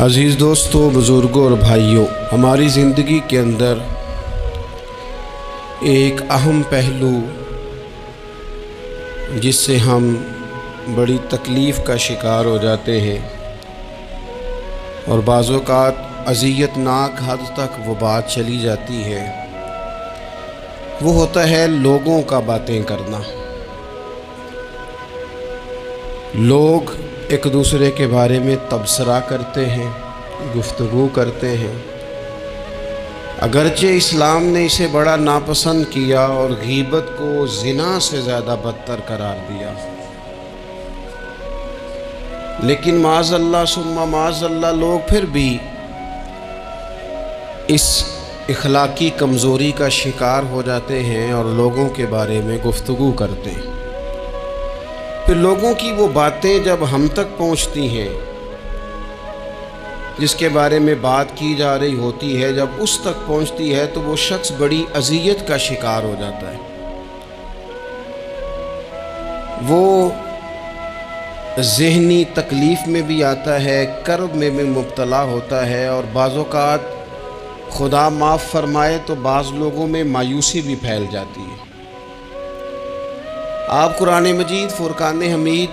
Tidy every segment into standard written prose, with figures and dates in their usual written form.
عزیز دوستوں، بزرگوں اور بھائیوں، ہماری زندگی کے اندر ایک اہم پہلو جس سے ہم بڑی تکلیف کا شکار ہو جاتے ہیں اور بعض اوقات اذیت ناک حد تک وہ بات چلی جاتی ہے، وہ ہوتا ہے لوگوں کا باتیں کرنا۔ لوگ ایک دوسرے کے بارے میں تبصرہ کرتے ہیں، گفتگو کرتے ہیں، اگرچہ اسلام نے اسے بڑا ناپسند کیا اور غیبت کو زنا سے زیادہ بدتر قرار دیا، لیکن معاذ اللہ ثم معاذ اللہ لوگ پھر بھی اس اخلاقی کمزوری کا شکار ہو جاتے ہیں اور لوگوں کے بارے میں گفتگو کرتے ہیں۔ پھر لوگوں کی وہ باتیں جب ہم تک پہنچتی ہیں، جس کے بارے میں بات کی جا رہی ہوتی ہے، جب اس تک پہنچتی ہے تو وہ شخص بڑی اذیت کا شکار ہو جاتا ہے، وہ ذہنی تکلیف میں بھی آتا ہے، کرب میں بھی مبتلا ہوتا ہے، اور بعض اوقات خدا معاف فرمائے تو بعض لوگوں میں مایوسی بھی پھیل جاتی ہے۔ آپ قرآن مجید فرقان حمید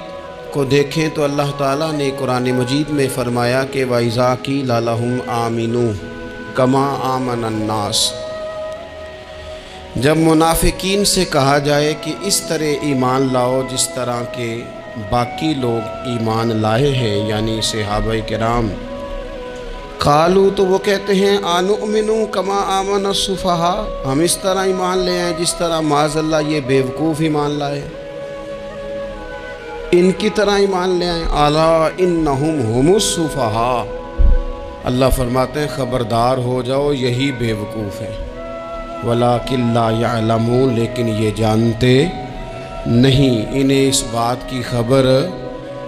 کو دیکھیں تو اللہ تعالیٰ نے قرآن مجید میں فرمایا کہ وَإِذَا قِيلَ لَهُمْ آمِنُوا كَمَا آمَنَ النَّاسُ، جب منافقین سے کہا جائے کہ اس طرح ایمان لاؤ جس طرح کے باقی لوگ ایمان لائے ہیں، یعنی صحابہ کرام، قالوا تو وہ کہتے ہیں آنؤمنوا کما آمن السفہاء، ہم اس طرح ایمان لے آئیں جس طرح معاذ اللہ یہ بیوقوف ایمان لائے، ان کی طرح ایمان لے آئیں۔ الا انہم هم السفہاء، اللہ فرماتے ہیں خبردار ہو جاؤ یہی بیوقوف ہیں، ولکن لا یعلمون، لیکن یہ جانتے نہیں، انہیں اس بات کی خبر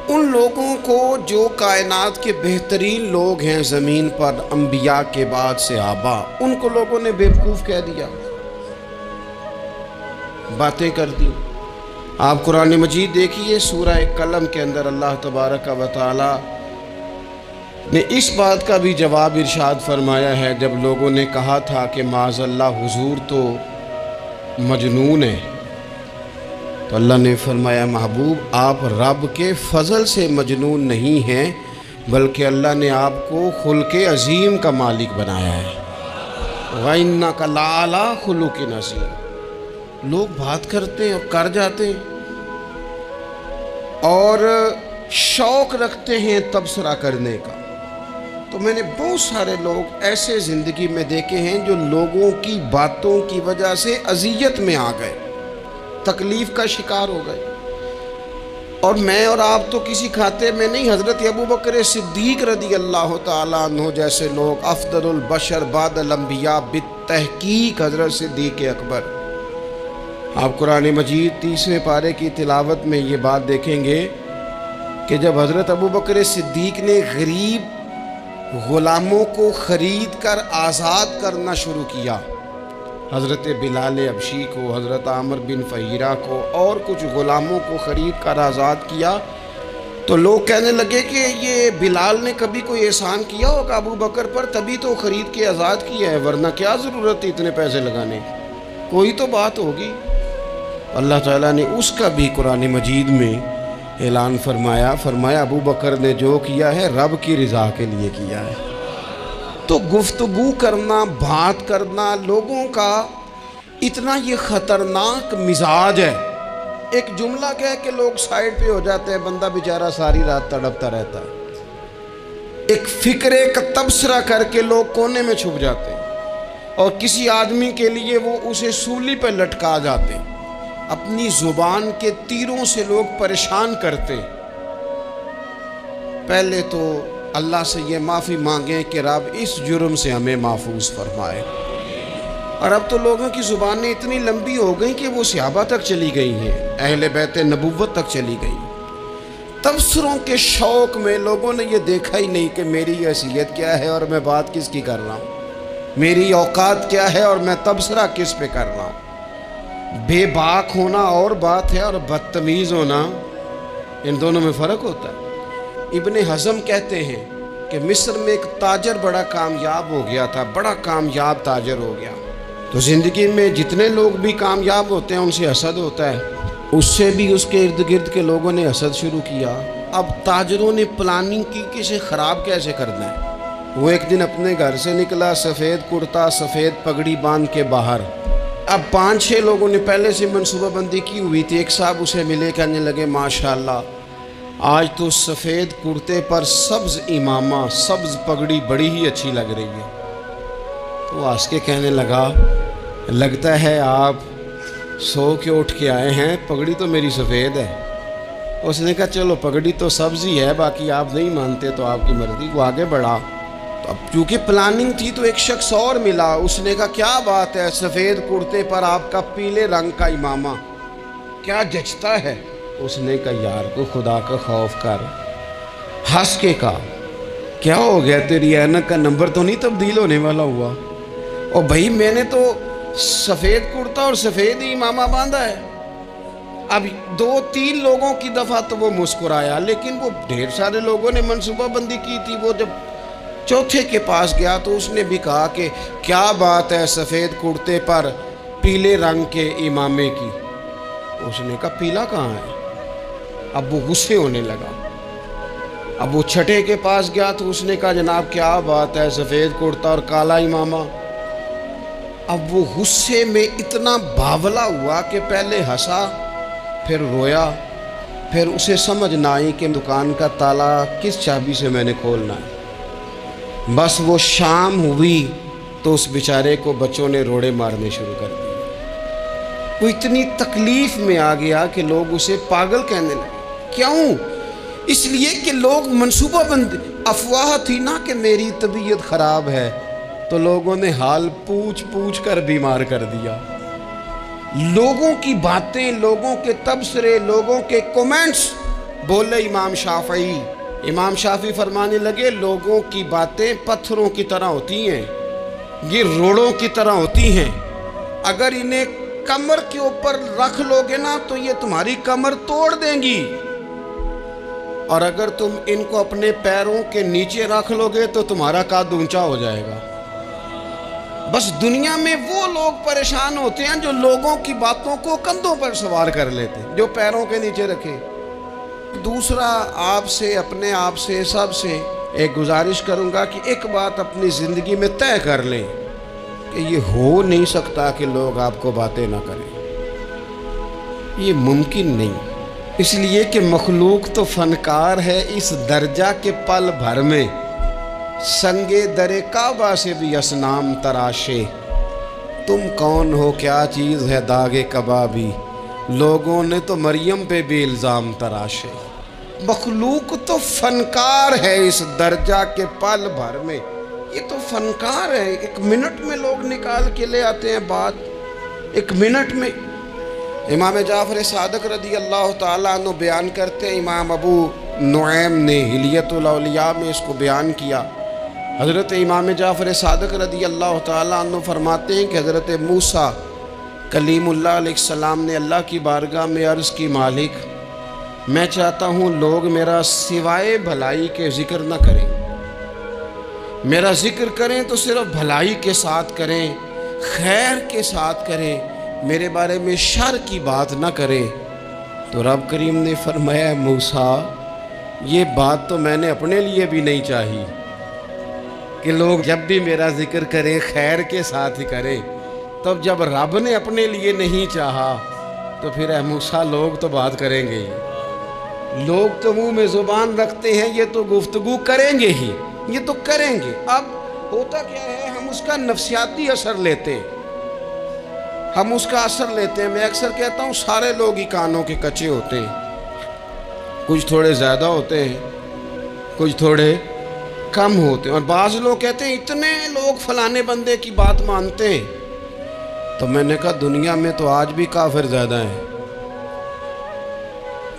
ان لوگوں کو جو کائنات کے بہترین لوگ ہیں زمین پر، انبیاء کے بعد صحابہ، ان کو لوگوں نے بیوقوف کہہ دیا، باتیں کر دی۔ آپ قرآن مجید دیکھیے سورہ قلم کے اندر اللہ تبارک و تعالی نے اس بات کا بھی جواب ارشاد فرمایا ہے، جب لوگوں نے کہا تھا کہ معاذ اللہ حضور تو مجنون ہے، تو اللہ نے فرمایا محبوب آپ رب کے فضل سے مجنون نہیں ہیں، بلکہ اللہ نے آپ کو خلق عظیم کا مالک بنایا ہے۔ وَإِنَّكَ لَعَلَىٰ خُلُقٍ عَظِيمٍ، لوگ بات کرتے ہیں اور کر جاتے ہیں اور شوق رکھتے ہیں تبصرہ کرنے کا۔ تو میں نے بہت سارے لوگ ایسے زندگی میں دیکھے ہیں جو لوگوں کی باتوں کی وجہ سے اذیت میں آ گئے، تکلیف کا شکار ہو گئے، اور میں اور آپ تو کسی کھاتے میں نہیں۔ حضرت ابوبکر صدیق رضی اللہ تعالیٰ عنہ جیسے لوگ، افضل البشر بعد الانبیاء بالتحقیق حضرت صدیق اکبر، آپ قرآن مجید 30ویں پارے کی تلاوت میں یہ بات دیکھیں گے کہ جب حضرت ابوبکر صدیق نے غریب غلاموں کو خرید کر آزاد کرنا شروع کیا، حضرت بلال حبشی کو، حضرت عامر بن فہیرہ کو اور کچھ غلاموں کو خرید کر آزاد کیا، تو لوگ کہنے لگے کہ یہ بلال نے کبھی کوئی احسان کیا ہوگا ابو بکر پر، تبھی تو خرید کے آزاد کیا ہے، ورنہ کیا ضرورت تھی اتنے پیسے لگانے کی، کوئی تو بات ہوگی۔ اللہ تعالیٰ نے اس کا بھی قرآن مجید میں اعلان فرمایا ابو بکر نے جو کیا ہے رب کی رضا کے لیے کیا ہے۔ تو گفتگو کرنا، بات کرنا لوگوں کا اتنا یہ خطرناک مزاج ہے، ایک جملہ کہہ کے لوگ سائیڈ پہ ہو جاتے ہیں، بندہ بیچارہ ساری رات تڑپتا رہتا ہے، ایک فکرے کا تبصرہ کر کے لوگ کونے میں چھپ جاتے ہیں، اور کسی آدمی کے لیے وہ اسے سولی پہ لٹکا جاتے ہیں، اپنی زبان کے تیروں سے لوگ پریشان کرتے ہیں۔ پہلے تو اللہ سے یہ معافی مانگیں کہ رب اس جرم سے ہمیں محفوظ فرمائے۔ اور اب تو لوگوں کی زبانیں اتنی لمبی ہو گئیں کہ وہ صحابہ تک چلی گئی ہیں، اہل بیت نبوت تک چلی گئی۔ تبصروں کے شوق میں لوگوں نے یہ دیکھا ہی نہیں کہ میری حیثیت کیا ہے اور میں بات کس کی کر رہا ہوں، میری اوقات کیا ہے اور میں تبصرہ کس پہ کر رہا ہوں۔ بے باک ہونا اور بات ہے اور بدتمیز ہونا، ان دونوں میں فرق ہوتا ہے۔ ابن حزم کہتے ہیں کہ مصر میں ایک تاجر بڑا کامیاب ہو گیا تھا، بڑا کامیاب تاجر ہو گیا۔ تو زندگی میں جتنے لوگ بھی کامیاب ہوتے ہیں ان سے حسد ہوتا ہے، اس سے بھی اس کے ارد گرد کے لوگوں نے حسد شروع کیا۔ اب تاجروں نے پلاننگ کی کہ اسے خراب کیسے کرنا ہے۔ وہ ایک دن اپنے گھر سے نکلا، سفید کرتا سفید پگڑی باندھ کے باہر۔ اب 5-6 لوگوں نے پہلے سے منصوبہ بندی کی ہوئی تھی۔ ایک صاحب اسے ملے، کہنے لگے ماشاءاللہ آج تو سفید کرتے پر سبز امامہ، سبز پگڑی بڑی ہی اچھی لگ رہی ہے۔ تو وہ ہنس کے کہنے لگا لگتا ہے آپ سو کے اٹھ کے آئے ہیں، پگڑی تو میری سفید ہے۔ اس نے کہا چلو پگڑی تو سبز ہی ہے، باقی آپ نہیں مانتے تو آپ کی مرضی۔ وہ آگے بڑھا تو اب چونکہ پلاننگ تھی تو ایک شخص اور ملا، اس نے کہا کیا بات ہے، سفید کرتے پر آپ کا پیلے رنگ کا امامہ کیا جچتا ہے۔ اس نے کہا یار کو خدا کا خوف کر، ہنس کے کہا کیا ہو گیا، تیری اینک کا نمبر تو نہیں تبدیل ہونے والا ہوا؟ اور بھائی میں نے تو سفید کرتا اور سفید ہی امامہ باندھا ہے۔ اب 2-3 لوگوں کی دفعہ تو وہ مسکرایا، لیکن وہ ڈھیر سارے لوگوں نے منصوبہ بندی کی تھی۔ وہ جب چوتھے کے پاس گیا تو اس نے بھی کہا کہ کیا بات ہے سفید کرتے پر پیلے رنگ کے امامے کی۔ اس نے کہا پیلا کہاں ہے؟ اب وہ غصے ہونے لگا۔ اب وہ چھٹے کے پاس گیا تو اس نے کہا جناب کیا بات ہے سفید کرتا اور کالا امامہ۔ اب وہ غصے میں اتنا باولا ہوا کہ پہلے ہنسا پھر رویا، پھر اسے سمجھ نہ آئی کہ دکان کا تالا کس چابی سے میں نے کھولنا ہے۔ بس وہ شام ہوئی تو اس بیچارے کو بچوں نے روڑے مارنے شروع کر دیے۔ وہ اتنی تکلیف میں آ گیا کہ لوگ اسے پاگل کہنے لگے۔ کیوں؟ اس لیے کہ لوگ منصوبہ بند، افواہ تھی نا کہ میری طبیعت خراب ہے، تو لوگوں نے حال پوچھ پوچھ کر بیمار کر دیا۔ لوگوں کی باتیں، لوگوں کے تبصرے، لوگوں کے کومنٹس بولے امام شافعی۔ امام شافعی فرمانے لگے لوگوں کی باتیں پتھروں کی طرح ہوتی ہیں، یہ روڑوں کی طرح ہوتی ہیں، اگر انہیں کمر کے اوپر رکھ لو گے نا تو یہ تمہاری کمر توڑ دیں گی، اور اگر تم ان کو اپنے پیروں کے نیچے رکھ لو گے تو تمہارا قد اونچا ہو جائے گا۔ بس دنیا میں وہ لوگ پریشان ہوتے ہیں جو لوگوں کی باتوں کو کندھوں پر سوار کر لیتے ہیں، جو پیروں کے نیچے رکھے۔ دوسرا آپ سے، اپنے آپ سے، سب سے ایک گزارش کروں گا کہ ایک بات اپنی زندگی میں طے کر لیں کہ یہ ہو نہیں سکتا کہ لوگ آپ کو باتیں نہ کریں، یہ ممکن نہیں، اس لیے کہ مخلوق تو فنکار ہے اس درجہ کے پل بھر میں سنگے در کعبہ سے بھی اصنام تراشے۔ تم کون ہو، کیا چیز ہے داغ کبابی، لوگوں نے تو مریم پہ بھی الزام تراشے۔ مخلوق تو فنکار ہے اس درجہ کے پل بھر میں، یہ تو فنکار ہے، 1 منٹ میں لوگ نکال کے لے آتے ہیں بات، 1 منٹ میں۔ امام جعفر صادق رضی اللہ تعالیٰ عنہ بیان کرتے ہیں، امام ابو نعیم نے حلیۃ الاولیاء میں اس کو بیان کیا۔ حضرت امام جعفر صادق رضی اللہ تعالیٰ عنہ فرماتے ہیں کہ حضرت موسیٰ کلیم اللہ علیہ السلام نے اللہ کی بارگاہ میں عرض کی مالک میں چاہتا ہوں لوگ میرا سوائے بھلائی کے ذکر نہ کریں، میرا ذکر کریں تو صرف بھلائی کے ساتھ کریں، خیر کے ساتھ کریں، میرے بارے میں شر کی بات نہ کریں۔ تو رب کریم نے فرمایا موسیٰ یہ بات تو میں نے اپنے لیے بھی نہیں چاہی کہ لوگ جب بھی میرا ذکر کریں خیر کے ساتھ ہی کریں، تب جب رب نے اپنے لیے نہیں چاہا تو پھر اے موسیٰ لوگ تو بات کریں گے ہی، لوگ تو منہ میں زبان رکھتے ہیں، یہ تو گفتگو کریں گے ہی، یہ تو کریں گے۔ اب ہوتا کیا ہے، ہم اس کا نفسیاتی اثر لیتے ہیں، ہم اس کا اثر لیتے ہیں۔ میں اکثر کہتا ہوں سارے لوگ ہی کانوں کے کچے ہوتے ہیں، کچھ تھوڑے زیادہ ہوتے ہیں، کچھ تھوڑے کم ہوتے ہیں، اور بعض لوگ کہتے ہیں اتنے لوگ فلانے بندے کی بات مانتے ہیں۔ تو میں نے کہا دنیا میں تو آج بھی کافر زیادہ ہیں،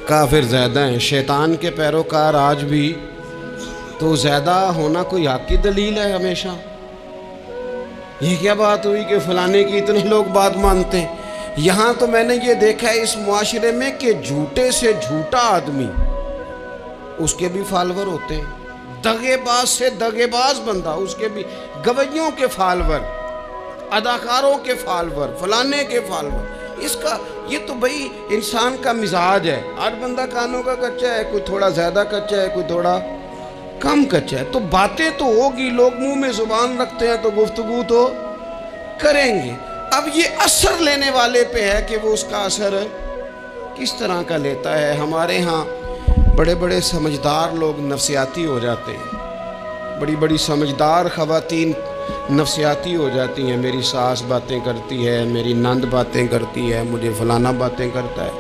کافر زیادہ ہیں، شیطان کے پیروکار آج بھی، تو زیادہ ہونا کوئی حق کی دلیل ہے ہمیشہ؟ یہ کیا بات ہوئی کہ فلانے کی اتنے لوگ بات مانتے ہیں؟ یہاں تو میں نے یہ دیکھا ہے اس معاشرے میں کہ جھوٹے سے جھوٹا آدمی اس کے بھی فالوور ہوتے ہیں، دغیباز سے دغیباز بندہ، اس کے بھی گویوں کے فالور، اداکاروں کے فالور، فلانے کے فالور، اس کا یہ تو بھئی انسان کا مزاج ہے۔ ہر بندہ کانوں کا کچا ہے، کوئی تھوڑا زیادہ کچا ہے، کوئی تھوڑا کم کچا ہے، تو باتیں تو ہوگی، لوگ منہ میں زبان رکھتے ہیں تو گفتگو تو کریں گے۔ اب یہ اثر لینے والے پہ ہے کہ وہ اس کا اثر کس طرح کا لیتا ہے۔ ہمارے ہاں بڑے بڑے سمجھدار لوگ نفسیاتی ہو جاتے ہیں، بڑی بڑی سمجھدار خواتین نفسیاتی ہو جاتی ہیں، میری ساس باتیں کرتی ہے، میری نند باتیں کرتی ہے، مجھے فلانا باتیں کرتا ہے،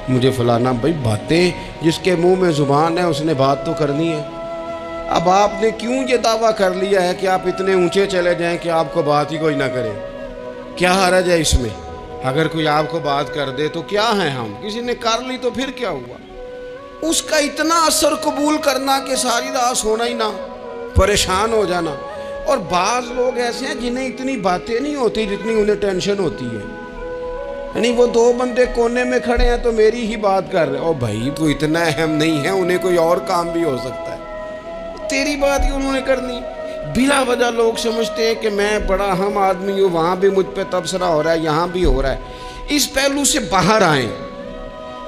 مجھے فلانا۔ بھائی باتیں، جس کے منہ میں زبان ہے اس نے بات تو کرنی ہے۔ اب آپ نے کیوں یہ دعویٰ کر لیا ہے کہ آپ اتنے اونچے چلے جائیں کہ آپ کو بات ہی کوئی نہ کرے؟ کیا حرج ہے اس میں؟ اگر کوئی آپ کو بات کر دے تو کیا ہیں ہم؟ کسی نے کر لی تو پھر کیا ہوا؟ اس کا اتنا اثر قبول کرنا کہ ساری رات سونا ہی نہ، پریشان ہو جانا۔ اور بعض لوگ ایسے ہیں جنہیں اتنی باتیں نہیں ہوتی جتنی انہیں ٹینشن ہوتی ہے، یعنی وہ دو بندے کونے میں کھڑے ہیں تو میری ہی بات کر رہے ہیں۔ او بھائی تو اتنا اہم نہیں ہے، انہیں کوئی اور کام بھی ہو سکتا ہے، تیری بات ہی انہوں نے کرنی۔ بلا وجہ لوگ سمجھتے ہیں کہ میں بڑا اہم آدمی ہوں، وہاں بھی مجھ پہ تبصرہ ہو رہا ہے، یہاں بھی ہو رہا ہے۔ اس پہلو سے باہر آئیں،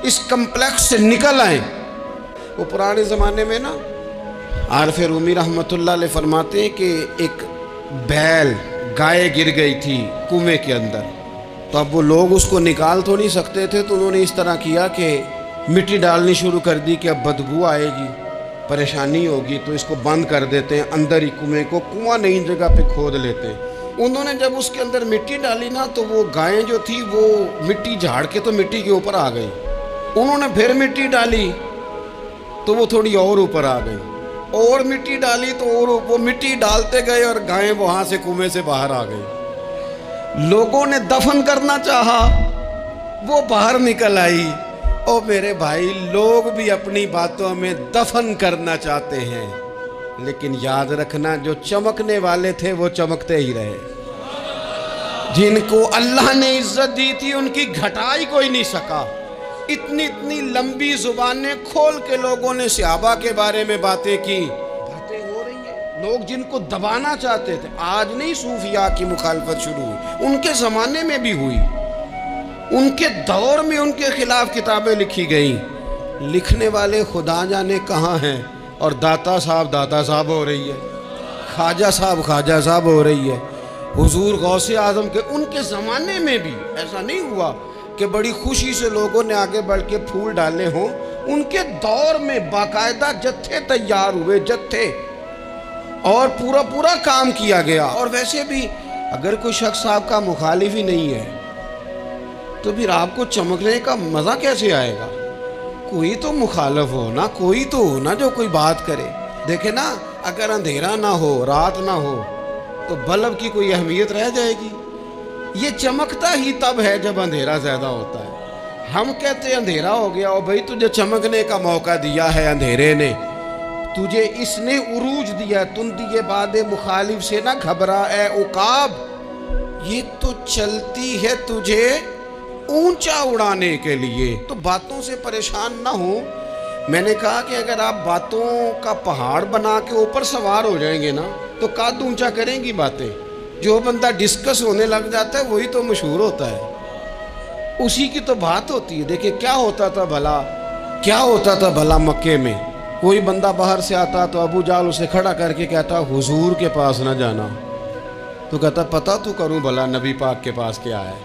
اس کمپلیکس سے نکل آئیں۔ وہ پرانے زمانے میں نا عارف رومی رحمۃ اللہ علیہ فرماتے ہیں کہ ایک بیل گائے گر گئی تھی کنویں کے اندر، تو اب وہ لوگ اس کو نکال تو نہیں سکتے تھے، تو انہوں نے اس طرح کیا کہ مٹی ڈالنی شروع کر دی کہ اب بدبو آئے گی، پریشانی ہوگی، تو اس کو بند کر دیتے ہیں اندر ہی کنویں کو، کنواں نئی جگہ پہ کھود لیتے ہیں۔ انہوں نے جب اس کے اندر مٹی ڈالی نا تو وہ گائیں جو تھی وہ مٹی جھاڑ کے تو مٹی کے اوپر آ گئی، انہوں نے پھر مٹی ڈالی تو وہ تھوڑی اور اوپر آ گئی، اور مٹی ڈالی تو اور وہ مٹی ڈالتے گئے اور گائیں وہاں سے کنویں سے باہر آ گئی۔ لوگوں نے دفن کرنا چاہا، وہ باہر نکل آئی۔ او میرے بھائی، لوگ بھی اپنی باتوں میں دفن کرنا چاہتے ہیں، لیکن یاد رکھنا جو چمکنے والے تھے وہ چمکتے ہی رہے، جن کو اللہ نے عزت دی تھی ان کی گھٹائی کوئی نہیں سکا۔ اتنی اتنی لمبی زبانیں کھول کے لوگوں نے صحابہ کے بارے میں باتیں کی، باتیں ہو رہی ہیں۔ لوگ جن کو دبانا چاہتے تھے، آج نہیں صوفیاء کی مخالفت شروع ہوئی، ان کے زمانے میں بھی ہوئی، ان کے دور میں ان کے خلاف کتابیں لکھی گئیں۔ لکھنے والے خدا جانے کہاں ہیں، اور داتا صاحب ہو رہی ہے، خواجہ صاحب ہو رہی ہے، حضور غوث اعظم کے ان کے زمانے میں بھی ایسا نہیں ہوا کہ بڑی خوشی سے لوگوں نے آگے بڑھ کے پھول ڈالے ہوں۔ ان کے دور میں باقاعدہ جتھے تیار ہوئے، جتھے، اور پورا کام کیا گیا۔ اور ویسے بھی اگر کوئی شخص آپ کا مخالف ہی نہیں ہے تو پھر آپ کو چمکنے کا مزہ کیسے آئے گا؟ کوئی تو مخالف ہو نا، کوئی تو ہو نا جو کوئی بات کرے۔ دیکھیں نا، اگر اندھیرا نہ ہو، رات نہ ہو، تو بلب کی کوئی اہمیت رہ جائے گی؟ یہ چمکتا ہی تب ہے جب اندھیرا زیادہ ہوتا ہے۔ ہم کہتے ہیں اندھیرا ہو گیا، اور بھائی تجھے چمکنے کا موقع دیا ہے اندھیرے نے، تجھے اس نے عروج دیا، تندی باد مخالف سے نہ گھبرا اے عقاب، یہ تو چلتی ہے تجھے اونچا اڑانے کے لیے۔ تو باتوں سے پریشان نہ ہو۔ میں نے کہا کہ اگر آپ باتوں کا پہاڑ بنا کے اوپر سوار ہو جائیں گے نا تو قد اونچا کریں گی باتیں۔ جو بندہ ڈسکس ہونے لگ جاتا ہے وہی تو مشہور ہوتا ہے، اسی کی تو بات ہوتی ہے۔ دیکھیں کیا ہوتا تھا بھلا مکے میں، کوئی بندہ باہر سے آتا تو ابو جال اسے کھڑا کر کے کہتا حضور کے پاس نہ جانا، تو کہتا پتہ تو کروں بھلا نبی پاک کے پاس کیا ہے،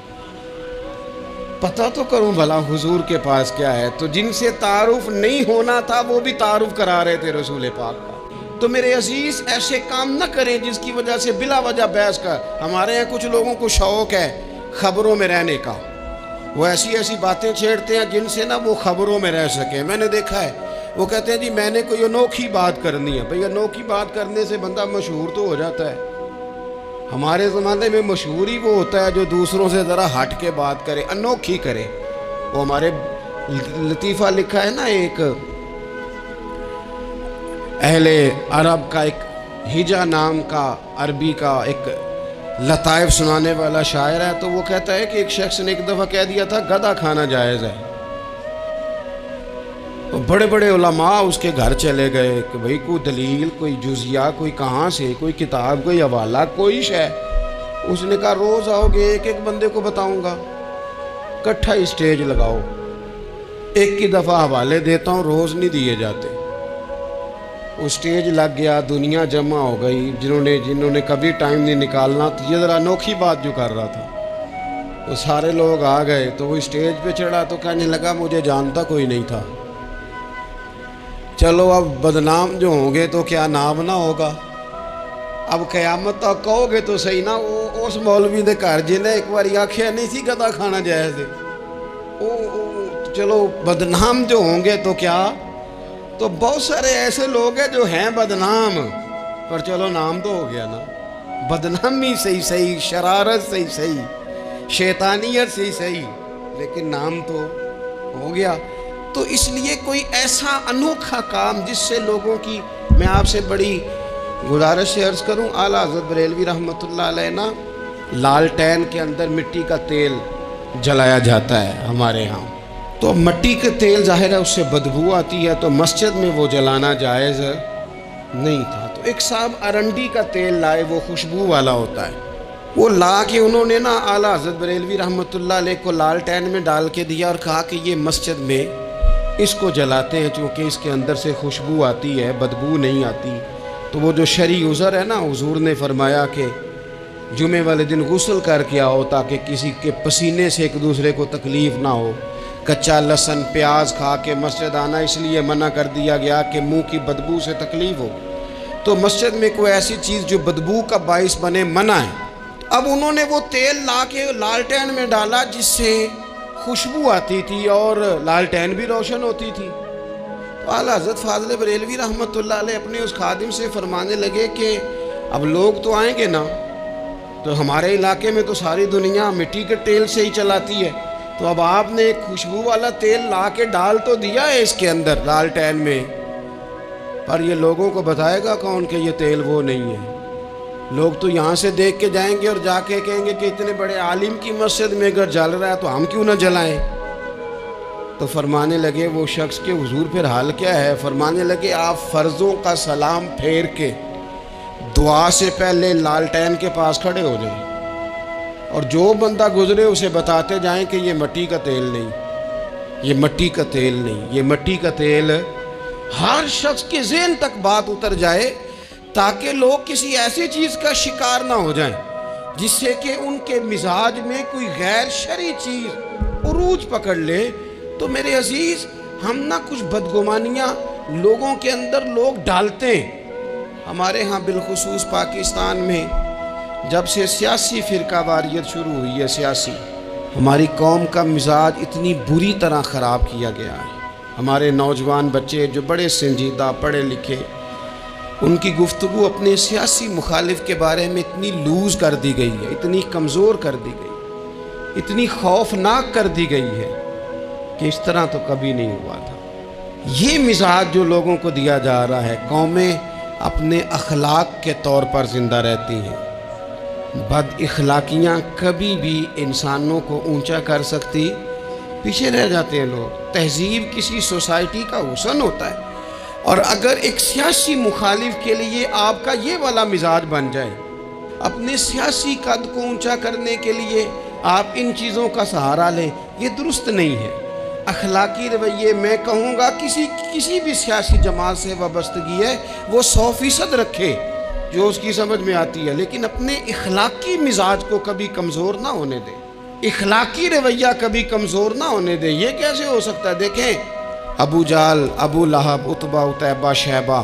پتہ تو کروں بھلا حضور کے پاس کیا ہے۔ تو جن سے تعارف نہیں ہونا تھا وہ بھی تعارف کرا رہے تھے رسول پاک کا۔ تو میرے عزیز ایسے کام نہ کریں جس کی وجہ سے بلا وجہ بحث کر۔ ہمارے یہاں کچھ لوگوں کو شوق ہے خبروں میں رہنے کا، وہ ایسی باتیں چھیڑتے ہیں جن سے نا وہ خبروں میں رہ سکیں۔ میں نے دیکھا ہے وہ کہتے ہیں جی میں نے کوئی انوکھی بات کرنی ہے۔ بھئی انوکھی بات کرنے سے بندہ مشہور تو ہو جاتا ہے۔ ہمارے زمانے میں مشہور ہی وہ ہوتا ہے جو دوسروں سے ذرا ہٹ کے بات کرے، انوکھی کرے۔ وہ ہمارے لطیفہ لکھا ہے نا، ایک اہل عرب کا، ایک ہجا نام کا عربی کا ایک لطائف سنانے والا شاعر ہے، تو وہ کہتا ہے کہ ایک شخص نے ایک دفعہ کہہ دیا تھا گدھا کھانا جائز ہے۔ بڑے بڑے علماء اس کے گھر چلے گئے کہ بھئی کوئی دلیل، کوئی جزیہ، کوئی کہاں سے، کوئی کتاب، کوئی حوالہ، کوئی شے۔ اس نے کہا روز آؤ گے، ایک ایک بندے کو بتاؤں گا، کٹھا اسٹیج لگاؤ، ایک کی دفعہ حوالے دیتا ہوں، روز نہیں دیے جاتے۔ وہ اسٹیج لگ گیا، دنیا جمع ہو گئی، جنہوں نے کبھی ٹائم نہیں نکالنا، تو یہ ذرا انوکھی بات جو کر رہا تھا، وہ سارے لوگ آ گئے۔ تو وہ اسٹیج پہ چڑھا تو کہنے لگا مجھے جانتا کوئی نہیں تھا، چلو اب بدنام جو ہوں گے تو کیا نام نہ ہوگا، اب قیامت تک کہو گے تو صحیح نا، اس مولوی دے گھر جنہیں ایک بار آکھیا نہیں سی گدا کھانا جائز ہے، چلو بدنام جو ہوں گے تو کیا۔ تو بہت سارے ایسے لوگ ہیں جو ہیں بدنام، پر چلو نام تو ہو گیا نا، بدنامی صحیح، شرارت صحیح، شیطانیت صحیح، لیکن نام تو ہو گیا۔ تو اس لیے کوئی ایسا انوکھا کام جس سے لوگوں کی، میں آپ سے بڑی گزارش سے عرض کروں، اعلیٰ حضرت بریلوی رحمۃ اللہ علیہ نا، لالٹین کے اندر مٹی کا تیل جلایا جاتا ہے ہمارے ہاں، تو مٹی کے تیل ظاہر ہے اس سے بدبو آتی ہے، تو مسجد میں وہ جلانا جائز نہیں تھا۔ تو ایک صاحب ارنڈی کا تیل لائے، وہ خوشبو والا ہوتا ہے، وہ لا کے انہوں نے نا اعلیٰ حضرت بریلوی رحمۃ اللہ علیہ کو لالٹین میں ڈال کے دیا اور کہا کہ یہ مسجد میں اس کو جلاتے ہیں چونکہ اس کے اندر سے خوشبو آتی ہے، بدبو نہیں آتی۔ تو وہ جو شرعی عذر ہے نا، حضور نے فرمایا کہ جمعے والے دن غسل کر کے آؤ تاکہ کسی کے پسینے سے ایک دوسرے کو تکلیف نہ ہو۔ کچا لہسن پیاز کھا کے مسجد آنا اس لیے منع کر دیا گیا کہ منہ کی بدبو سے تکلیف ہو، تو مسجد میں کوئی ایسی چیز جو بدبو کا باعث بنے منع ہے۔ اب انہوں نے وہ تیل لا کے لالٹین میں ڈالا جس سے خوشبو آتی تھی اور لالٹین بھی روشن ہوتی تھی۔ تو اعلیٰ حضرت فاضل بریلوی رحمۃ اللہ علیہ اپنے اس خادم سے فرمانے لگے کہ اب لوگ تو آئیں گے نا، تو ہمارے علاقے میں تو ساری دنیا مٹی کے تیل سے ہی چلاتی ہے، تو اب آپ نے ایک خوشبو والا تیل لا کے ڈال تو دیا ہے اس کے اندر لالٹین میں، پر یہ لوگوں کو بتائے گا کون کہ یہ تیل وہ نہیں ہے؟ لوگ تو یہاں سے دیکھ کے جائیں گے اور جا کے کہیں گے کہ اتنے بڑے عالم کی مسجد میں اگر جل رہا ہے تو ہم کیوں نہ جلائیں۔ تو فرمانے لگے وہ شخص کہ حضور پھر حال کیا ہے؟ فرمانے لگے آپ فرضوں کا سلام پھیر کے دعا سے پہلے لالٹین کے پاس کھڑے ہو جائیں، اور جو بندہ گزرے اسے بتاتے جائیں کہ یہ مٹی کا تیل نہیں، یہ مٹی کا تیل نہیں، یہ مٹی کا تیل۔ ہر شخص کے ذہن تک بات اتر جائے تاکہ لوگ کسی ایسی چیز کا شکار نہ ہو جائیں جس سے کہ ان کے مزاج میں کوئی غیر شرعی چیز عروج پکڑ لے۔ تو میرے عزیز، ہم نہ کچھ بدگمانیاں لوگوں کے اندر لوگ ڈالتے ہیں۔ ہمارے ہاں بالخصوص پاکستان میں جب سے سیاسی فرقہ واریت شروع ہوئی ہے، سیاسی، ہماری قوم کا مزاج اتنی بری طرح خراب کیا گیا ہے۔ ہمارے نوجوان بچے جو بڑے سنجیدہ پڑھے لکھے، ان کی گفتگو اپنے سیاسی مخالف کے بارے میں اتنی لوز کر دی گئی ہے، اتنی کمزور کر دی گئی، اتنی خوفناک کر دی گئی ہے کہ اس طرح تو کبھی نہیں ہوا تھا۔ یہ مزاج جو لوگوں کو دیا جا رہا ہے، قومیں اپنے اخلاق کے طور پر زندہ رہتی ہیں۔ بد اخلاقیاں کبھی بھی انسانوں کو اونچا کر سکتی، پیچھے رہ جاتے ہیں لوگ۔ تہذیب کسی سوسائٹی کا حسن ہوتا ہے، اور اگر ایک سیاسی مخالف کے لیے آپ کا یہ والا مزاج بن جائے، اپنے سیاسی قد کو اونچا کرنے کے لیے آپ ان چیزوں کا سہارا لیں، یہ درست نہیں ہے۔ اخلاقی رویے میں کہوں گا کسی بھی سیاسی جماعت سے وابستگی ہے وہ 100% رکھے جو اس کی سمجھ میں آتی ہے، لیکن اپنے اخلاقی مزاج کو کبھی کمزور نہ ہونے دے، اخلاقی رویہ کبھی کمزور نہ ہونے دے۔ یہ کیسے ہو سکتا ہے؟ دیکھیں، ابو جہل، ابو لہب، عتبہ، عتیبہ، شیبہ،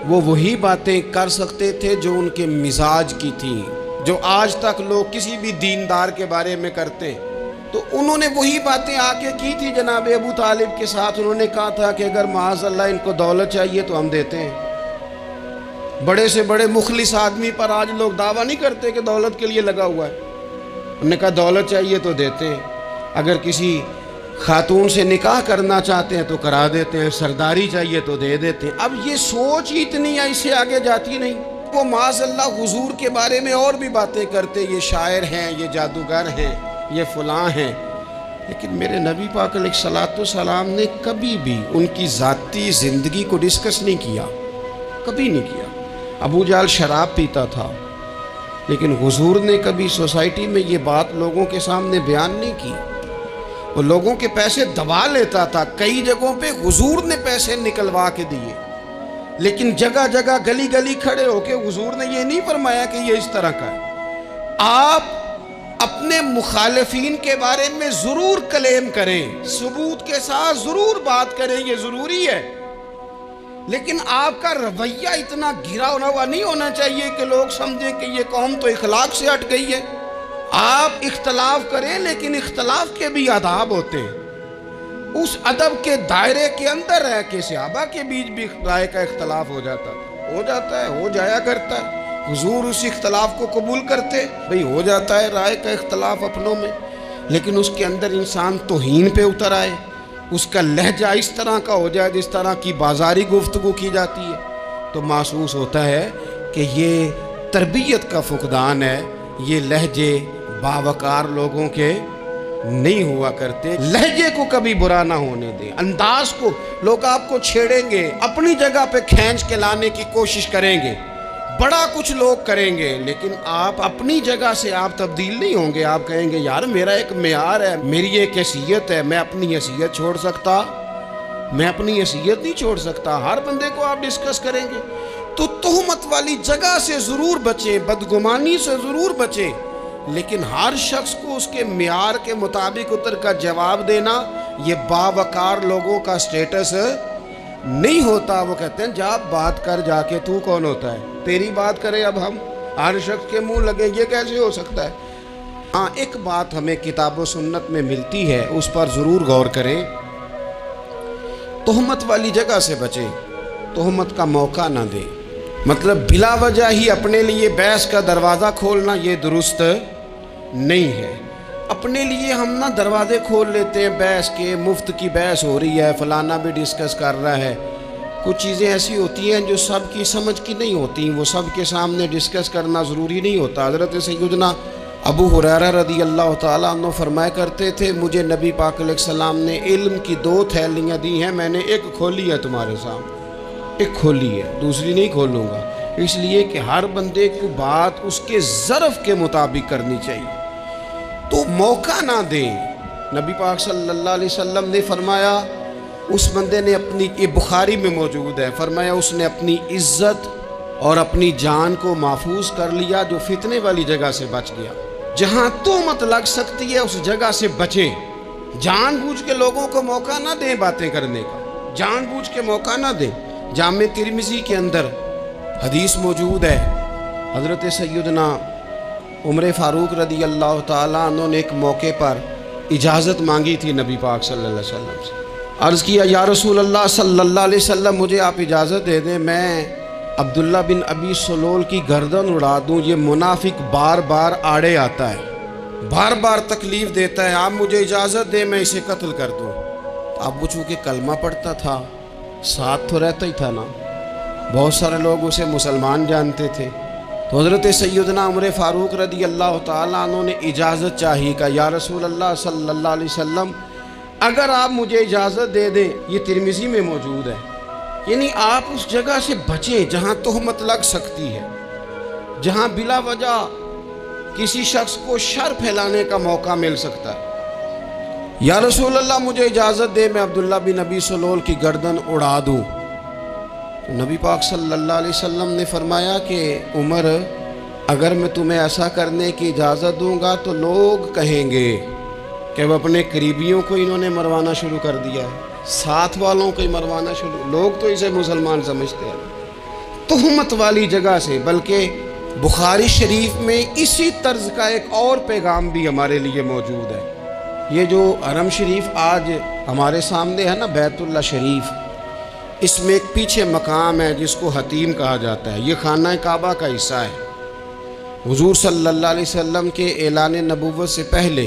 وہ وہی باتیں کر سکتے تھے جو ان کے مزاج کی تھیں، جو آج تک لوگ کسی بھی دیندار کے بارے میں کرتے ہیں۔ تو انہوں نے وہی باتیں آ کے کی تھی جناب ابو طالب کے ساتھ۔ انہوں نے کہا تھا کہ اگر معاذ اللہ ان کو دولت چاہیے تو ہم دیتے ہیں۔ بڑے سے بڑے مخلص آدمی پر آج لوگ دعویٰ نہیں کرتے کہ دولت کے لیے لگا ہوا ہے، انہوں نے کہا دولت چاہیے تو دیتے ہیں، اگر کسی خاتون سے نکاح کرنا چاہتے ہیں تو کرا دیتے ہیں، سرداری چاہیے تو دے دیتے ہیں۔ اب یہ سوچ ہی اتنی ہے، اس سے آگے جاتی نہیں۔ وہ معاذ اللہ حضور کے بارے میں اور بھی باتیں کرتے، یہ شاعر ہیں، یہ جادوگر ہیں، یہ فلاں ہیں۔ لیکن میرے نبی پاک علیہ الصلوۃ والسلام نے کبھی بھی ان کی ذاتی زندگی کو ڈسکس نہیں کیا، کبھی نہیں کیا۔ ابو جہل شراب پیتا تھا، لیکن حضور نے کبھی سوسائٹی میں یہ بات لوگوں کے سامنے بیان نہیں کی۔ وہ لوگوں کے پیسے دبا لیتا تھا، کئی جگہوں پہ حضور نے پیسے نکلوا کے دیے، لیکن جگہ جگہ گلی گلی کھڑے ہو کے حضور نے یہ نہیں فرمایا کہ یہ اس طرح کا ہے۔ آپ اپنے مخالفین کے بارے میں ضرور کلیم کریں، ثبوت کے ساتھ ضرور بات کریں، یہ ضروری ہے، لیکن آپ کا رویہ اتنا گرا ہوا نہیں ہونا چاہیے کہ لوگ سمجھیں کہ یہ قوم تو اخلاق سے ہٹ گئی ہے۔ آپ اختلاف کریں، لیکن اختلاف کے بھی آداب ہوتے ہیں۔ اس ادب کے دائرے کے اندر رہ کے صحابہ کے بیچ بھی رائے کا اختلاف ہو جاتا تھا، ہو جاتا ہے، ہو جایا کرتا ہے۔ حضور اس اختلاف کو قبول کرتے، بھئی ہو جاتا ہے رائے کا اختلاف اپنوں میں، لیکن اس کے اندر انسان توہین پہ اتر آئے، اس کا لہجہ اس طرح کا ہو جائے جس طرح کی بازاری گفتگو کی جاتی ہے، تو محسوس ہوتا ہے کہ یہ تربیت کا فقدان ہے۔ یہ لہجے باوقار لوگوں کے نہیں ہوا کرتے۔ لہجے کو کبھی برا نہ ہونے دیں، انداز کو لوگ آپ کو چھیڑیں گے، اپنی جگہ پہ کھینچ کے لانے کی کوشش کریں گے، بڑا کچھ لوگ کریں گے، لیکن آپ اپنی جگہ سے آپ تبدیل نہیں ہوں گے۔ آپ کہیں گے یار میرا ایک معیار ہے، میری ایک حیثیت ہے، میں اپنی حیثیت چھوڑ سکتا؟ میں اپنی حیثیت نہیں چھوڑ سکتا۔ ہر بندے کو آپ ڈسکس کریں گے، تو تہمت والی جگہ سے ضرور بچیں، بدگمانی سے ضرور بچیں، لیکن ہر شخص کو اس کے معیار کے مطابق اتر کا جواب دینا یہ باوقار لوگوں کا سٹیٹس نہیں ہوتا۔ وہ کہتے ہیں جا بات کر، جا کے تو کون ہوتا ہے تیری بات کرے، اب ہم ہر شخص کے منہ لگے، یہ کیسے ہو سکتا ہے؟ ہاں ایک بات ہمیں کتاب و سنت میں ملتی ہے، اس پر ضرور غور کریں۔ تہمت والی جگہ سے بچیں، تہمت کا موقع نہ دیں، مطلب بلا وجہ ہی اپنے لیے بحث کا دروازہ کھولنا یہ درست نہیں ہے۔ اپنے لیے ہم نہ دروازے کھول لیتے ہیں بحث کے، مفت کی بحث ہو رہی ہے، فلانا بھی ڈسکس کر رہا ہے۔ کچھ چیزیں ایسی ہوتی ہیں جو سب کی سمجھ کی نہیں ہوتی، وہ سب کے سامنے ڈسکس کرنا ضروری نہیں ہوتا۔ حضرت سیدنا ابو ہریرہ رضی اللہ تعالیٰ عنہ فرمایا کرتے تھے مجھے نبی پاک علیہ السلام نے علم کی 2 تھیلیاں دی ہیں، میں نے ایک کھولی ہے تمہارے سامنے، ایک کھولی ہے، دوسری نہیں کھولوں گا، اس لیے کہ ہر بندے کو بات اس کے ظرف کے مطابق کرنی چاہیے، تو موقع نہ دیں۔ نبی پاک صلی اللہ علیہ وسلم نے فرمایا اس بندے نے اپنی، یہ بخاری میں موجود ہے، فرمایا اس نے اپنی عزت اور اپنی جان کو محفوظ کر لیا جو فتنے والی جگہ سے بچ گیا۔ جہاں تہمت لگ سکتی ہے اس جگہ سے بچیں، جان بوجھ کے لوگوں کو موقع نہ دیں باتیں کرنے کا، جان بوجھ کے موقع نہ دیں۔ جامع ترمذی کے اندر حدیث موجود ہے، حضرت سیدنا عمر فاروق رضی اللہ تعالیٰ عنہ نے ایک موقع پر اجازت مانگی تھی نبی پاک صلی اللہ علیہ وسلم سے، عرض کیا یا رسول اللہ صلی اللہ علیہ وسلم مجھے آپ اجازت دے دیں میں عبداللہ بن ابی سلول کی گردن اڑا دوں، یہ منافق بار بار آڑے آتا ہے، بار بار تکلیف دیتا ہے، آپ مجھے اجازت دیں میں اسے قتل کر دوں۔ اب وہ چونکہ کلمہ پڑھتا تھا، ساتھ تو رہتا ہی تھا نا، بہت سارے لوگ اسے مسلمان جانتے تھے، تو حضرت سیدنا عمر فاروق رضی اللہ تعالیٰ عنہ نے اجازت چاہی، کہ یا رسول اللہ صلی اللہ علیہ وسلم اگر آپ مجھے اجازت دے دیں، یہ ترمذی میں موجود ہے، یعنی آپ اس جگہ سے بچیں جہاں تہمت لگ سکتی ہے، جہاں بلا وجہ کسی شخص کو شر پھیلانے کا موقع مل سکتا ہے۔ یا رسول اللہ مجھے اجازت دے میں عبداللہ بن ابی سلول کی گردن اڑا دوں، تو نبی پاک صلی اللہ علیہ وسلم نے فرمایا کہ عمر اگر میں تمہیں ایسا کرنے کی اجازت دوں گا تو لوگ کہیں گے کہ وہ اپنے قریبیوں کو انہوں نے مروانا شروع کر دیا ہے، ساتھ والوں کو ہی مروانا شروع، لوگ تو اسے مسلمان سمجھتے ہیں۔ تہمت والی جگہ سے، بلکہ بخاری شریف میں اسی طرز کا ایک اور پیغام بھی ہمارے لیے موجود ہے۔ یہ جو حرم شریف آج ہمارے سامنے ہے نا، بیت اللہ شریف، اس میں ایک پیچھے مقام ہے جس کو حتیم کہا جاتا ہے، یہ خانہ کعبہ کا حصہ ہے۔ حضور صلی اللہ علیہ وسلم کے اعلان نبوت سے پہلے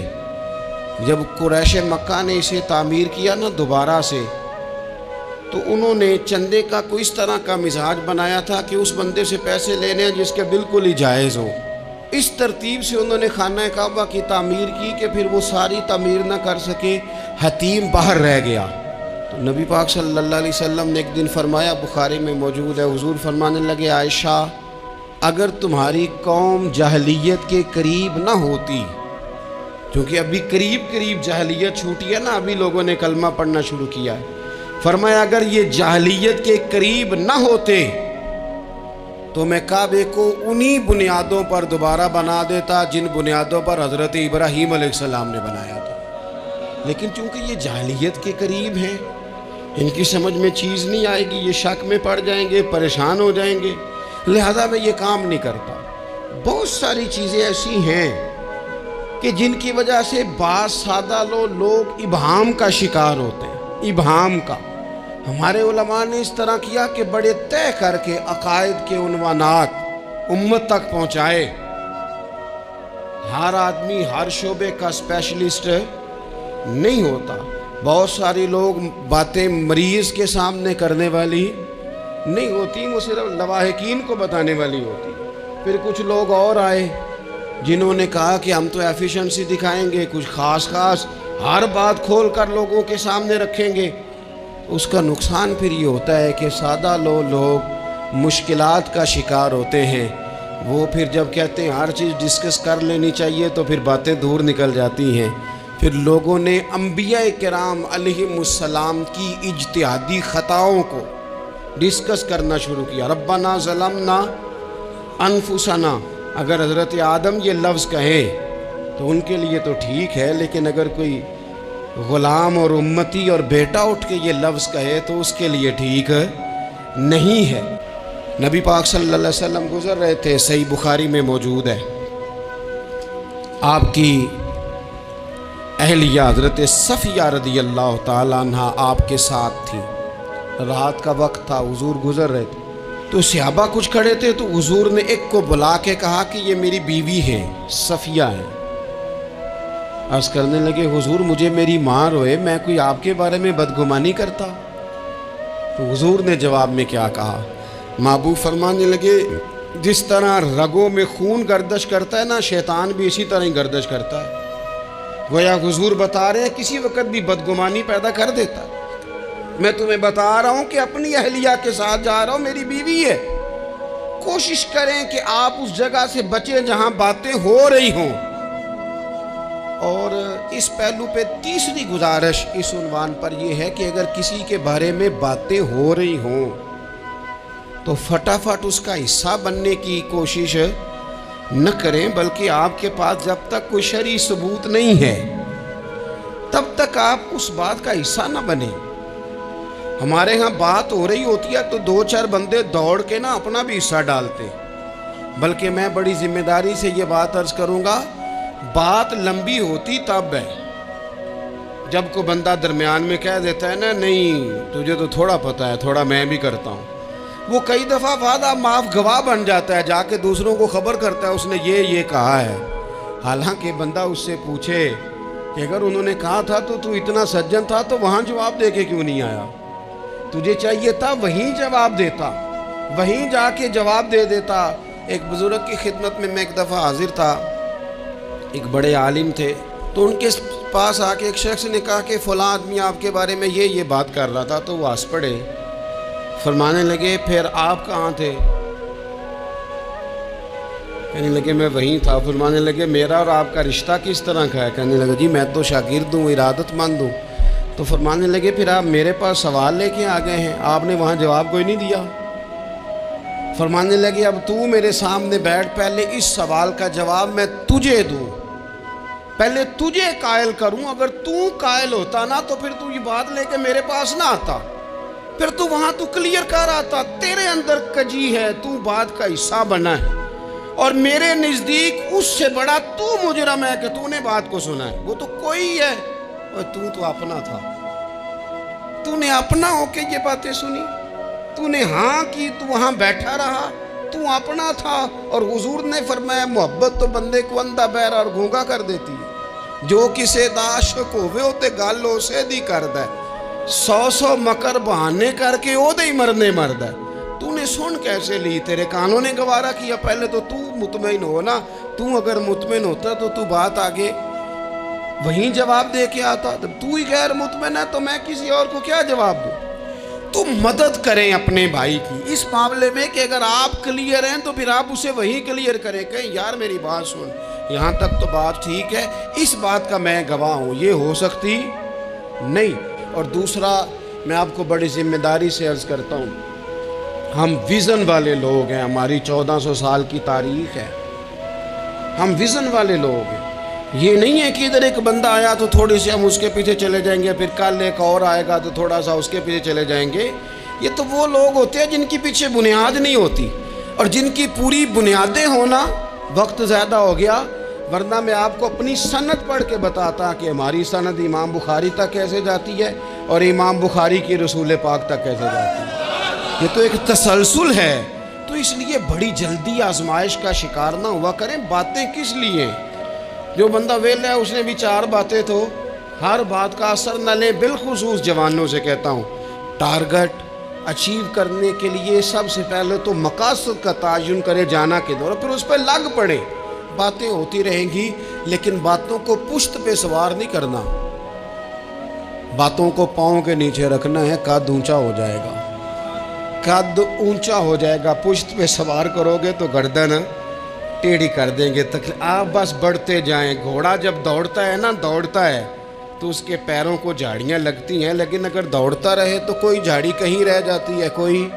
جب قریش مکہ نے اسے تعمیر کیا نا دوبارہ سے، تو انہوں نے چندے کا کوئی اس طرح کا مزاج بنایا تھا کہ اس بندے سے پیسے لینے ہیں جس کے بالکل ہی جائز ہو، اس ترتیب سے انہوں نے خانہ کعبہ کی تعمیر کی کہ پھر وہ ساری تعمیر نہ کر سکے، حتیم باہر رہ گیا۔ تو نبی پاک صلی اللہ علیہ وسلم نے ایک دن فرمایا، بخاری میں موجود ہے، حضور فرمانے لگے، عائشہ اگر تمہاری قوم جاہلیت کے قریب نہ ہوتی، کیونکہ ابھی قریب جاہلیت چھوٹی ہے نا، ابھی لوگوں نے کلمہ پڑھنا شروع کیا ہے، فرمایا اگر یہ جاہلیت کے قریب نہ ہوتے تو میں کعبے کو انہی بنیادوں پر دوبارہ بنا دیتا جن بنیادوں پر حضرت ابراہیم علیہ السلام نے بنایا تھا، لیکن چونکہ یہ جاہلیت کے قریب ہیں، ان کی سمجھ میں چیز نہیں آئے گی، یہ شک میں پڑ جائیں گے، پریشان ہو جائیں گے، لہذا میں یہ کام نہیں کرتا۔ بہت ساری چیزیں ایسی ہیں کہ جن کی وجہ سے بعض سادہ لوگ ابہام کا شکار ہوتے ہیں، ابہام کا۔ ہمارے علماء نے اس طرح کیا کہ بڑے طے کر کے عقائد کے عنوانات امت تک پہنچائے۔ ہر آدمی ہر شعبے کا اسپیشلسٹ نہیں ہوتا، بہت سارے لوگ باتیں مریض کے سامنے کرنے والی نہیں ہوتی، وہ صرف لواحقین کو بتانے والی ہوتی۔ پھر کچھ لوگ اور آئے جنہوں نے کہا کہ ہم تو ایفیشنسی دکھائیں گے، کچھ خاص ہر بات کھول کر لوگوں کے سامنے رکھیں گے۔ اس کا نقصان پھر یہ ہوتا ہے کہ سادہ لوگ مشکلات کا شکار ہوتے ہیں، وہ پھر جب کہتے ہیں ہر چیز ڈسکس کر لینی چاہیے تو پھر باتیں دور نکل جاتی ہیں۔ پھر لوگوں نے انبیاء کرام علیہم السلام کی اجتہادی خطاؤں کو ڈسکس کرنا شروع کیا۔ ربنا ظلمنا انفسنا، اگر حضرت آدم یہ لفظ کہیں تو ان کے لیے تو ٹھیک ہے، لیکن اگر کوئی غلام اور امتی اور بیٹا اٹھ کے یہ لفظ کہے تو اس کے لیے ٹھیک نہیں ہے۔ نبی پاک صلی اللہ علیہ وسلم گزر رہے تھے، صحیح بخاری میں موجود ہے، آپ کی اہلیہ حضرت صفیہ رضی اللہ تعالیٰ عنہ آپ کے ساتھ تھی، رات کا وقت تھا، حضور گزر رہے تھے تو صحابہ کچھ کھڑے تھے، تو حضور نے ایک کو بلا کے کہا کہ یہ میری بیوی ہے، صفیہ ہے۔ عرض کرنے لگے، حضور مجھے میری ماں روئے، میں کوئی آپ کے بارے میں بدگمانی کرتا؟ تو حضور نے جواب میں کیا کہا؟ محبوب فرمانے لگے، جس طرح رگوں میں خون گردش کرتا ہے نا، شیطان بھی اسی طرح ہی گردش کرتا ہے۔ گویا حضور بتا رہے ہیں کسی وقت بھی بدگمانی پیدا کر دیتا۔ میں تمہیں بتا رہا ہوں کہ اپنی اہلیہ کے ساتھ جا رہا ہوں، میری بیوی ہے، کوشش کریں کہ آپ اس جگہ سے بچیں جہاں باتیں ہو رہی ہوں۔ اور اس پہلو پہ تیسری گزارش اس عنوان پر یہ ہے کہ اگر کسی کے بارے میں باتیں ہو رہی ہوں تو فٹافٹ اس کا حصہ بننے کی کوشش نہ کریں، بلکہ آپ کے پاس جب تک کوئی شرعی ثبوت نہیں ہے تب تک آپ اس بات کا حصہ نہ بنیں۔ ہمارے ہاں بات ہو رہی ہوتی ہے تو 2-4 بندے دوڑ کے نا اپنا بھی حصہ ڈالتے، بلکہ میں بڑی ذمہ داری سے یہ بات عرض کروں گا، بات لمبی ہوتی تب ہے جب کوئی بندہ درمیان میں کہہ دیتا ہے نا، نہیں تجھے تو تھوڑا پتہ ہے، تھوڑا میں بھی کرتا ہوں۔ وہ کئی دفعہ وعدہ معاف گواہ بن جاتا ہے، جا کے دوسروں کو خبر کرتا ہے اس نے یہ کہا ہے، حالانکہ بندہ اس سے پوچھے کہ اگر انہوں نے کہا تھا تو اتنا سجن تھا تو وہاں جواب دے کے کیوں نہیں آیا؟ تجھے چاہیے تھا وہیں جواب دیتا، وہیں جا کے جواب دے دیتا۔ ایک بزرگ کی خدمت میں ایک دفعہ حاضر تھا، ایک بڑے عالم تھے، تو ان کے پاس آ کے ایک شخص نے کہا کہ فلاں آدمی آپ کے بارے میں یہ بات کر رہا تھا، تو وہ ہنس پڑے، فرمانے لگے پھر آپ کہاں تھے؟ کہنے لگے میں وہیں تھا۔ فرمانے لگے میرا اور آپ کا رشتہ کس طرح کا ہے؟ کہنے لگے جی میں تو شاگرد ہوں، ارادت مند ہوں۔ تو فرمانے لگے پھر آپ میرے پاس سوال لے کے آ گئے ہیں، آپ نے وہاں جواب کوئی نہیں دیا۔ فرمانے لگے اب تو میرے سامنے بیٹھ، پہلے اس سوال کا جواب میں تجھے دوں، پہلے تجھے قائل کروں۔ اگر تو قائل ہوتا نا تو پھر تو یہ بات لے کے میرے پاس نہ آتا، پھر تو وہاں تو کلیئر کر آتا، تیرے اندر کجی ہے، تو بات کا حصہ بنا ہے، اور میرے نزدیک اس سے بڑا تو مجرم ہے کہ تو نے بات کو سنا ہے، وہ تو کوئی ہے، اور تو اپنا تھا، تو نے اپنا ہو کے یہ باتیں سنی، تو نے ہاں کی، تو وہاں بیٹھا رہا، تو اپنا تھا۔ اور حضور نے فرمایا محبت تو بندے کو اندھا بہرا اور گونگا کر دیتی ہے، جو کسے دا عاشق ہوئے ہوتے گالو سے دی کر دے، 100 مکر بہانے کر کے او دے ہی مرنے مرد ہے۔ تو نے نے سن کیسے لی؟ تیرے کانوں نے گوارا کیا؟ پہلے تو تو مطمئن ہو نا. تو اگر مطمئن ہوتا تو بات آگے وہیں جواب دے کے آتا. جب تو ہی غیر مطمئن ہے تو میں کسی اور کو کیا جواب دوں؟ تو مدد کریں اپنے بھائی کی اس معاملے میں کہ اگر آپ کلیئر ہیں تو پھر آپ اسے وہی کلیئر کریں. کہیں یار میری بات سن, یہاں تک تو بات ٹھیک ہے, اس بات کا میں گواہ ہوں, یہ ہو سکتی نہیں. اور دوسرا, میں آپ کو بڑی ذمہ داری سے عرض کرتا ہوں, ہم ویژن والے لوگ ہیں, ہماری 1400 سال کی تاریخ ہے, ہم ویژن والے لوگ ہیں. یہ نہیں ہے کہ ادھر ایک بندہ آیا تو تھوڑی سی ہم اس کے پیچھے چلے جائیں گے, پھر کل ایک اور آئے گا تو تھوڑا سا اس کے پیچھے چلے جائیں گے. یہ تو وہ لوگ ہوتے ہیں جن کی پیچھے بنیاد نہیں ہوتی, اور جن کی پوری بنیادیں ہونا. وقت زیادہ ہو گیا, ورنہ میں آپ کو اپنی سند پڑھ کے بتاتا کہ ہماری سند امام بخاری تک کیسے جاتی ہے اور امام بخاری کی رسول پاک تک کیسے جاتی ہے. یہ تو ایک تسلسل ہے. تو اس لیے بڑی جلدی آزمائش کا شکار نہ ہوا کریں. باتیں کس لیے؟ جو بندہ ویلا ہے اس نے بھی 4 باتیں تو ہر بات کا اثر نہ لیں. بالخصوص جوانوں سے کہتا ہوں, ٹارگٹ اچیو کرنے کے لیے سب سے پہلے تو مقاصد کا تعین کرے جانا کے دور, پھر اس پہ لگ پڑے. باتیں ہوتی رہیں گی لیکن باتوں کو پشت پہ سوار نہیں کرنا, باتوں کو پاؤں کے نیچے رکھنا ہے. قد اونچا ہو جائے گا, قد اونچا ہو جائے گا. پشت پہ سوار کرو گے تو گردن ٹیڑھی کر دیں گے. آپ بس بڑھتے جائیں. گھوڑا جب دوڑتا ہے نا, دوڑتا ہے تو اس کے پیروں کو جھاڑیاں لگتی ہیں, لیکن اگر دوڑتا رہے تو کوئی جھاڑی کہیں رہ جاتی ہے, کوئی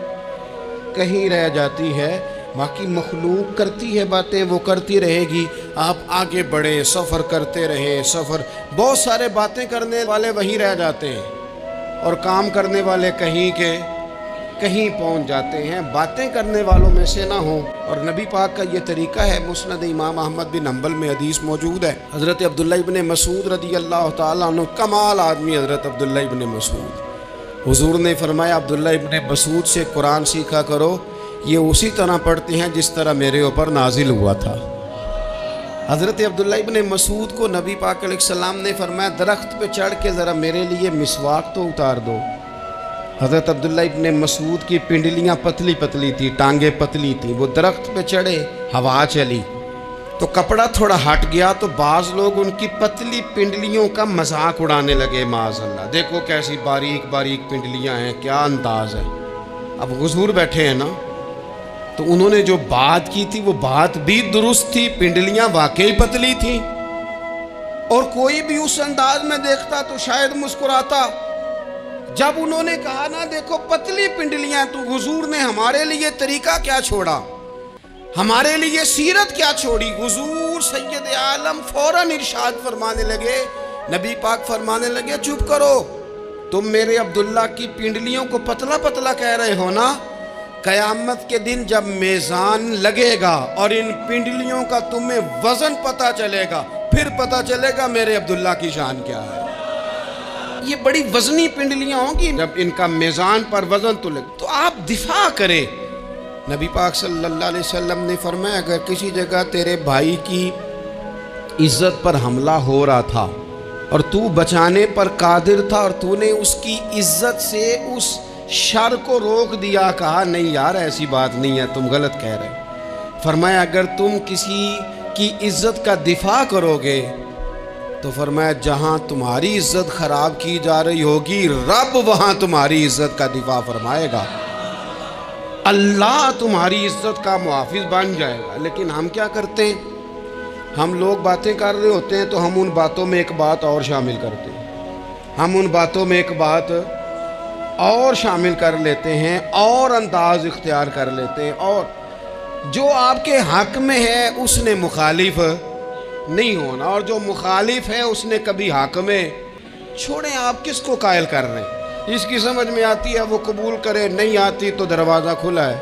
کہیں رہ جاتی ہے. باقی مخلوق کرتی ہے باتیں, وہ کرتی رہے گی. آپ آگے بڑھیں, سفر کرتے رہیں. سفر بہت سارے باتیں کرنے والے وہیں رہ جاتے ہیں اور کام کرنے والے کہیں کے کہیں پہنچ جاتے ہیں. باتیں کرنے والوں میں سے نہ ہوں. اور نبی پاک کا یہ طریقہ ہے. مسند امام احمد بن حنبل میں حدیث موجود ہے, حضرت عبداللہ ابن مسعود رضی اللہ تعالیٰ عنہ, کمال آدمی حضرت عبداللہ ابن مسعود. حضور نے فرمایا عبداللہ ابن مسعود سے قرآن سیکھا کرو, یہ اسی طرح پڑھتے ہیں جس طرح میرے اوپر نازل ہوا تھا. حضرت عبداللہ ابن مسعود کو نبی پاک علیہ السلام نے فرمایا درخت پہ چڑھ کے ذرا میرے لیے مسواک تو اتار دو. حضرت عبداللہ ابن مسعود کی پنڈلیاں پتلی پتلی تھی, ٹانگیں پتلی تھیں. وہ درخت پہ چڑھے, ہوا چلی تو کپڑا تھوڑا ہٹ گیا, تو بعض لوگ ان کی پتلی پنڈلیوں کا مذاق اڑانے لگے. معاذ اللہ, دیکھو کیسی باریک باریک پنڈلیاں ہیں, کیا انداز ہے. اب حضور بیٹھے ہیں نا, تو انہوں نے جو بات کی تھی وہ بات بھی درست تھی. پنڈلیاں واقعی پتلی تھیں, اور کوئی بھی اس انداز میں دیکھتا تو شاید مسکراتا. جب انہوں نے کہا نا دیکھو پتلی پنڈلیاں, تو حضور نے ہمارے لیے طریقہ کیا چھوڑا, ہمارے لیے سیرت کیا چھوڑی. حضور سید عالم فوراً ارشاد فرمانے لگے, نبی پاک فرمانے لگے چپ کرو, تم میرے عبداللہ کی پنڈلیوں کو پتلا پتلا کہہ رہے ہو نا. قیامت کے دن جب میزان لگے گا اور ان پنڈلیوں کا تمہیں وزن پتہ چلے گا, پھر پتہ چلے گا میرے عبداللہ کی شان کیا ہے. یہ بڑی وزنی پنڈلیاں ہوں گی, جب ان کا میزان پر وزن تو لگے تو آپ دفاع کریں. نبی پاک صلی اللہ علیہ وسلم نے فرمایا اگر کسی جگہ تیرے بھائی کی عزت پر حملہ ہو رہا تھا اور تو بچانے پر قادر تھا, اور تو نے اس کی عزت سے اس شر کو روک دیا, کہا نہیں یار ایسی بات نہیں ہے, تم غلط کہہ رہے. فرمایا اگر تم کسی کی عزت کا دفاع کرو گے تو فرمایا جہاں تمہاری عزت خراب کی جا رہی ہوگی, رب وہاں تمہاری عزت کا دفاع فرمائے گا, اللہ تمہاری عزت کا محافظ بن جائے گا. لیکن ہم کیا کرتے ہیں, ہم لوگ باتیں کر رہے ہوتے ہیں تو ہم ان باتوں میں ایک بات اور شامل کرتے ہیں, ہم ان باتوں میں ایک بات اور شامل کر لیتے ہیں, اور انداز اختیار کر لیتے ہیں, اور جو آپ کے حق میں ہے اس نے مخالف نہیں ہونا, اور جو مخالف ہے اس نے کبھی حق میں. چھوڑیں, آپ کس کو قائل کر رہے ہیں. جس کی سمجھ میں آتی ہے وہ قبول کرے, نہیں آتی تو دروازہ کھلا ہے,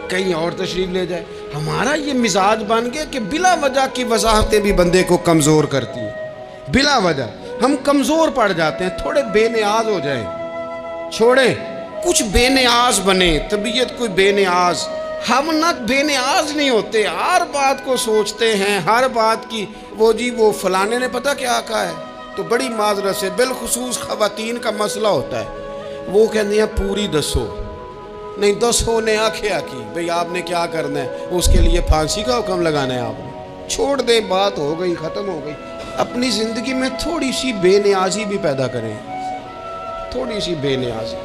کہیں اور تشریف لے جائے. ہمارا یہ مزاج بن گیا کہ بلا وجہ کی وضاحتیں بھی بندے کو کمزور کرتی ہیں. بلا وجہ ہم کمزور پڑ جاتے ہیں, تھوڑے بے نیاز ہو جائیں. چھوڑیں, کچھ بے نیاز بنے, طبیعت کوئی بے نیاز. ہم نہ بے نیاز نہیں ہوتے, ہر بات کو سوچتے ہیں, ہر بات کی وہ جی وہ فلانے نے پتہ کیا کہا ہے, تو بڑی معذرت سے بالخصوص خواتین کا مسئلہ ہوتا ہے, وہ کہتے ہیں پوری دسو, نہیں 200 نے آنکھیں کی بھئی آپ نے کیا کرنا ہے، اس کے لیے پھانسی کا حکم لگانا ہے آپ نے، چھوڑ دیں، بات ہو گئی، ختم ہو گئی۔ اپنی زندگی میں تھوڑی سی بے نیازی بھی پیدا کریں، تھوڑی سی بے نیازی،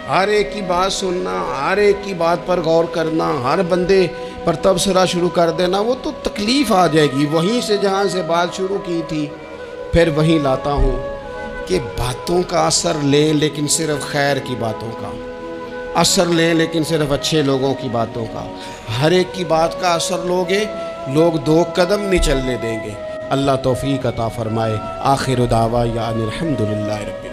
ہر ایک کی بات سننا، ہر ایک کی بات پر غور کرنا، ہر بندے پر تبصرہ شروع کر دینا، وہ تو تکلیف آ جائے گی۔ وہیں سے جہاں سے بات شروع کی تھی پھر وہیں لاتا ہوں کہ باتوں کا اثر لیں لیکن صرف خیر کی باتوں کا اثر لیں، لیکن صرف اچھے لوگوں کی باتوں کا۔ ہر ایک کی بات کا اثر لوگے، لوگ 2 قدم نہیں چلنے دیں گے۔ اللہ توفیق عطا فرمائے۔ آخر دعوانا الحمدللہ رب العالمین۔